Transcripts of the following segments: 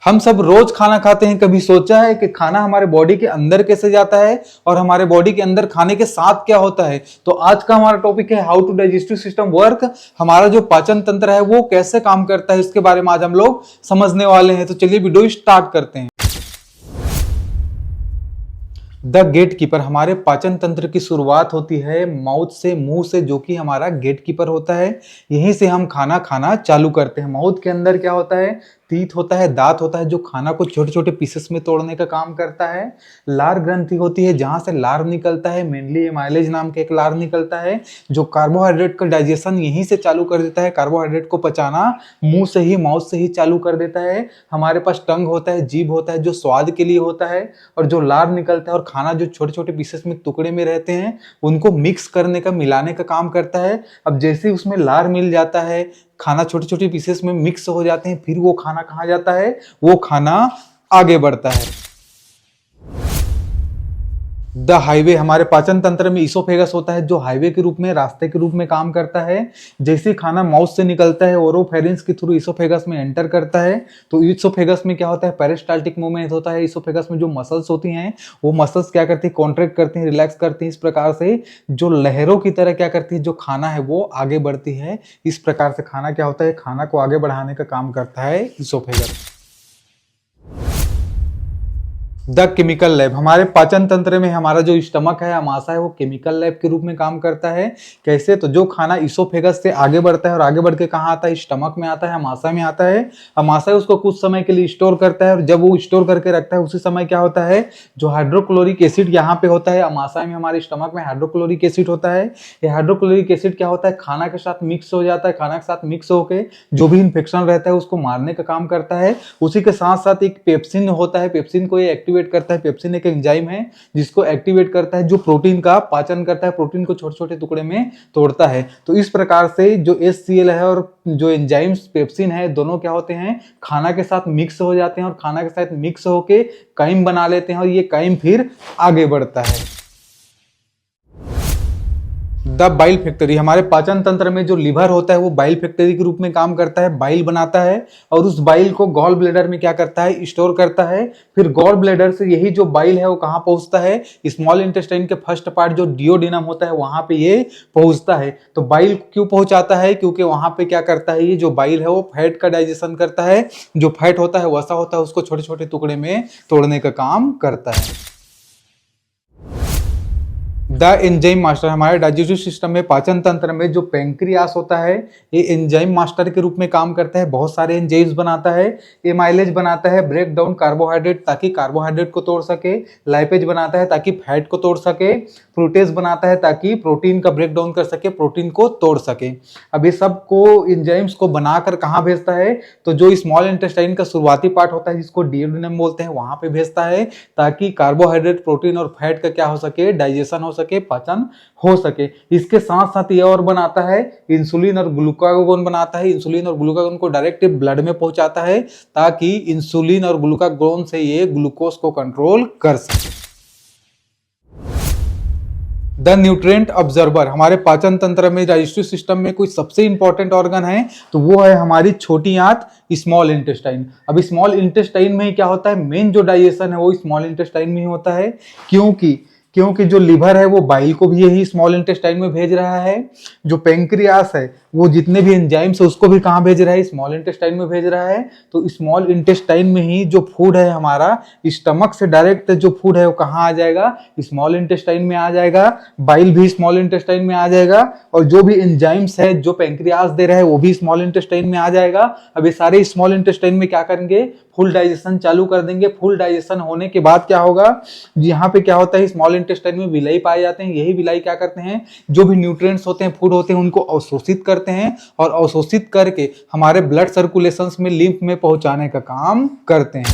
हम सब रोज खाना खाते हैं, कभी सोचा है कि खाना हमारे बॉडी के अंदर कैसे जाता है और हमारे बॉडी के अंदर खाने के साथ क्या होता है। तो आज का हमारा टॉपिक है how to digestive system work. हमारा जो पाचन तंत्र है वो कैसे काम करता है, इसके बारे में आज हम लोग समझने वाले हैं। तो चलिए वीडियो स्टार्ट करते हैं। द गेट कीपर, हमारे पाचन तंत्र की शुरुआत होती है माउथ से, मुंह से, जो कि हमारा गेट कीपर होता है। यहीं से हम खाना खाना चालू करते हैं। माउथ के अंदर क्या होता है, टीथ होता है, दांत होता है, जो खाना को छोटे छोटे पीसेस में तोड़ने का काम करता है। लार ग्रंथि होती है, जहां से लार निकलता है, मेनली एमाइलेज नाम का एक लार निकलता है, जो कार्बोहाइड्रेट का डाइजेशन यहीं से चालू कर देता है। कार्बोहाइड्रेट को पचाना मुंह से ही, माउथ से ही चालू कर देता है। हमारे पास टंग होता है, जीभ होता है, जो स्वाद के लिए होता है, और जो लार निकलता है और खाना जो छोटे छोटे पीसेस में टुकड़े में रहते हैं उनको मिक्स करने का, मिलाने का काम करता है। अब जैसे ही उसमें लार मिल जाता है, खाना छोटे छोटे पीसेस में मिक्स हो जाते हैं, फिर वो खाना कहाँ जाता है, वो खाना आगे बढ़ता है। द हाईवे, हमारे पाचन तंत्र में इसोफेगस होता है, जो हाईवे के रूप में, रास्ते के रूप में काम करता है। जैसे खाना माउथ से निकलता है, ओरोफेरिंक्स के थ्रू इसोफेगस में एंटर करता है, तो इसोफेगस में क्या होता है, पेरिस्टाल्टिक मूवमेंट होता है। इसोफेगस में जो मसल्स होती हैं वो मसल्स क्या करती है, कॉन्ट्रैक्ट करती हैं, रिलैक्स करती हैं। इस प्रकार से जो लहरों की तरह क्या करती है, जो खाना है वो आगे बढ़ती है। इस प्रकार से खाना क्या होता है, खाना को आगे बढ़ाने का काम करता है इसोफेगस। द केमिकल लैब, हमारे पाचन तंत्र में हमारा जो स्टमक है, अमाशय है, वो केमिकल लैब के रूप में काम करता है। कैसे, तो जो खाना इसोफेगस से आगे बढ़ता है और आगे बढ़ के कहाँ आता है, स्टमक में आता है, अमाशय में आता है। अमाशय उसको कुछ समय के लिए स्टोर करता है, और जब वो स्टोर करके रखता है उसी समय क्या होता है, जो हाइड्रोक्लोरिक एसिड यहाँ पे होता है, अमाशय में, हमारे स्टमक में हाइड्रोक्लोरिक एसिड होता है। ये हाइड्रोक्लोरिक एसिड क्या होता है, खाना के साथ मिक्स हो जाता है। खाना के साथ मिक्स होकर जो भी इन्फेक्शन रहता है उसको मारने का काम करता है। उसी के साथ साथ एक पेप्सिन होता है, पेप्सिन को ये एक्टिवेट करता है। पेप्सिन एक एंजाइम है जिसको एक्टिवेट करता है, जो प्रोटीन का पाचन करता है, प्रोटीन को छोटे छोटे टुकड़े में तोड़ता है। तो इस प्रकार से जो HCl है और जो एंजाइम्स पेप्सिन है, दोनों क्या होते हैं, खाना के साथ मिक्स हो जाते हैं, और खाना के साथ मिक्स होके काइम बना लेते हैं, और ये काइम फिर आगे बढ़ता है। द बाइल फैक्ट्री, हमारे पाचन तंत्र में जो लिवर होता है वो बाइल फैक्ट्री के रूप में काम करता है। बाइल बनाता है और उस बाइल को गॉल ब्लैडर में क्या करता है, स्टोर करता है। फिर गॉल ब्लैडर से यही जो बाइल है वो कहाँ पहुंचता है, स्मॉल इंटेस्टाइन के फर्स्ट पार्ट जो डियोडिनम होता है वहां पे ये पहुंचता है। तो बाइल क्यों पहुंचाता है, क्योंकि वहां पे क्या करता है, ये जो बाइल है वो फैट का डाइजेशन करता है। जो फैट होता है, वसा होता है, उसको छोटे छोटे टुकड़े में तोड़ने का काम करता है। द एंजाइम मास्टर, हमारे डाइजेस्टिव सिस्टम में, पाचन तंत्र में जो पेंक्रियास होता है, ये एंजाइम मास्टर के रूप में काम करता है। बहुत सारे एंजाइम्स बनाता है। एमाइलेज बनाता है, ब्रेक डाउन कार्बोहाइड्रेट, ताकि कार्बोहाइड्रेट को तोड़ सके। लाइपेज बनाता है ताकि फैट को तोड़ सके। फ्रूटेज बनाता है ताकि प्रोटीन का ब्रेक डाउन कर सके, प्रोटीन को तोड़ सके। अब ये सब को, एंजाइम्स को बनाकर कहाँ भेजता है, तो जो स्मॉल इंटेस्टाइन का शुरुआती पार्ट होता है जिसको डियोडिनम बोलते हैं, वहां पे भेजता है, ताकि कार्बोहाइड्रेट, प्रोटीन और फैट का क्या हो सके, डाइजेशन हो सके, पाचन हो सके। इसके साथ साथ ये और बनाता है, इंसुलिन और ग्लूकागोन बनाता है। इंसुलिन और ग्लूकागोन को डायरेक्ट ब्लड में पहुंचाता है, ताकि इंसुलिन और ग्लूकागोन से ये ग्लूकोज को कंट्रोल कर सके। द न्यूट्रिएंट ऑब्जर्वर, हमारे पाचन तंत्र में, डाइजेस्टिव सिस्टम में कोई सबसे इंपॉर्टेंट ऑर्गन है तो वो है हमारी छोटी आंत, स्मॉल इंटेस्टाइन। अब स्मॉल इंटेस्टाइन में क्या होता है, मेन जो डाइजेशन है वो स्मॉल इंटेस्टाइन में ही होता है। क्योंकि जो लिवर है वो बाइल को भी यही स्मॉल इंटेस्टाइन में भेज रहा है। जो पेंक्रियास है वो जितने भी एंजाइम्स है उसको भी कहाँ भेज रहा है, स्मॉल इंटेस्टाइन में भेज रहा है। तो स्मॉल इंटेस्टाइन में ही जो फूड है हमारा, स्टमक से डायरेक्ट जो फूड है वो कहाँ आ जाएगा, स्मॉल इंटेस्टाइन में आ जाएगा। बाइल भी स्मॉल इंटेस्टाइन में आ जाएगा, और जो भी एंजाइम्स है जो पेंक्रियास दे रहा है वो भी स्मॉल इंटेस्टाइन में आ जाएगा। अब ये सारे स्मॉल इंटेस्टाइन में क्या करेंगे, फुल डाइजेशन चालू कर देंगे। फुल डाइजेशन होने के बाद क्या होगा, यहाँ पे क्या होता है, स्मॉल इंटेस्टाइन में विलाई पाए जाते हैं। यही विलाई क्या करते हैं, जो भी न्यूट्रिएंट्स होते हैं, फूड होते हैं, उनको अवशोषित करते हैं, और अवशोषित करके हमारे ब्लड सर्कुलेशंस में, लिम्फ में पहुंचाने का काम करते हैं।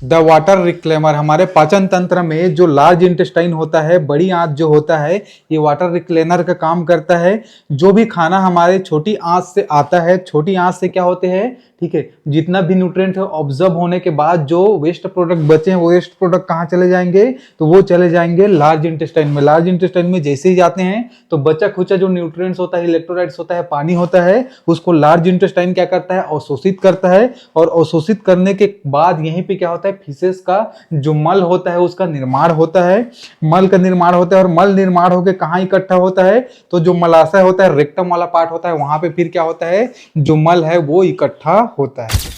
द वाटर रिक्लेमर, हमारे पाचन तंत्र में जो लार्ज इंटेस्टाइन होता है, बड़ी आंत जो होता है, ये वाटर रिक्लेनर का काम करता है। जो भी खाना हमारे छोटी आंत से आता है, छोटी आंत से क्या होते हैं, ठीक है, जितना भी न्यूट्रिएंट है ऑब्जर्व होने के बाद जो वेस्ट प्रोडक्ट बचे हैं, वो वेस्ट प्रोडक्ट कहाँ चले जाएंगे, तो वो चले जाएंगे लार्ज इंटेस्टाइन में। लार्ज इंटेस्टाइन में जैसे ही जाते हैं तो बचा खुचा जो न्यूट्रिएंट्स होता है, इलेक्ट्रोलाइट्स होता है, पानी होता है, उसको लार्ज इंटेस्टाइन क्या करता है, अवशोषित करता है। और अवशोषित करने के बाद यहीं पे क्या होता है, फीसेस का जो मल होता है उसका निर्माण होता है। मल का निर्माण होता है और मल निर्माण होकर कहाँ इकट्ठा होता है, तो जो मलाशय होता है, रेक्टम वाला पार्ट होता है, वहां पे फिर क्या होता है, जो मल है वो इकट्ठा होता है।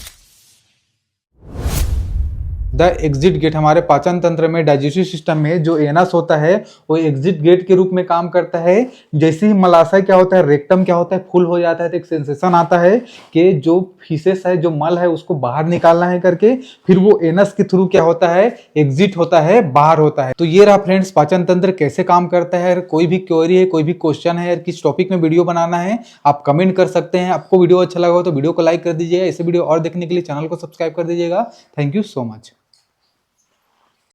द एग्जिट गेट, हमारे पाचन तंत्र में, डाइजेस्टिव सिस्टम में जो एनस होता है वो एग्जिट गेट के रूप में काम करता है। जैसे ही मलाशय क्या होता है, रेक्टम क्या होता है, फुल हो जाता है तो एक सेंसेशन आता है कि जो फीसेस है, जो मल है, उसको बाहर निकालना है करके, फिर वो एनस के थ्रू क्या होता है, एग्जिट होता है, बाहर होता है। तो ये रहा फ्रेंड्स पाचन तंत्र कैसे काम करता है। कोई भी क्वेरी है, कोई भी क्वेश्चन है, किस टॉपिक में वीडियो बनाना है, आप कमेंट कर सकते हैं। आपको वीडियो अच्छा लगा हो तो वीडियो को लाइक कर दीजिएगा। ऐसे वीडियो और देखने के लिए चैनल को सब्सक्राइब कर दीजिएगा। Thank you so much.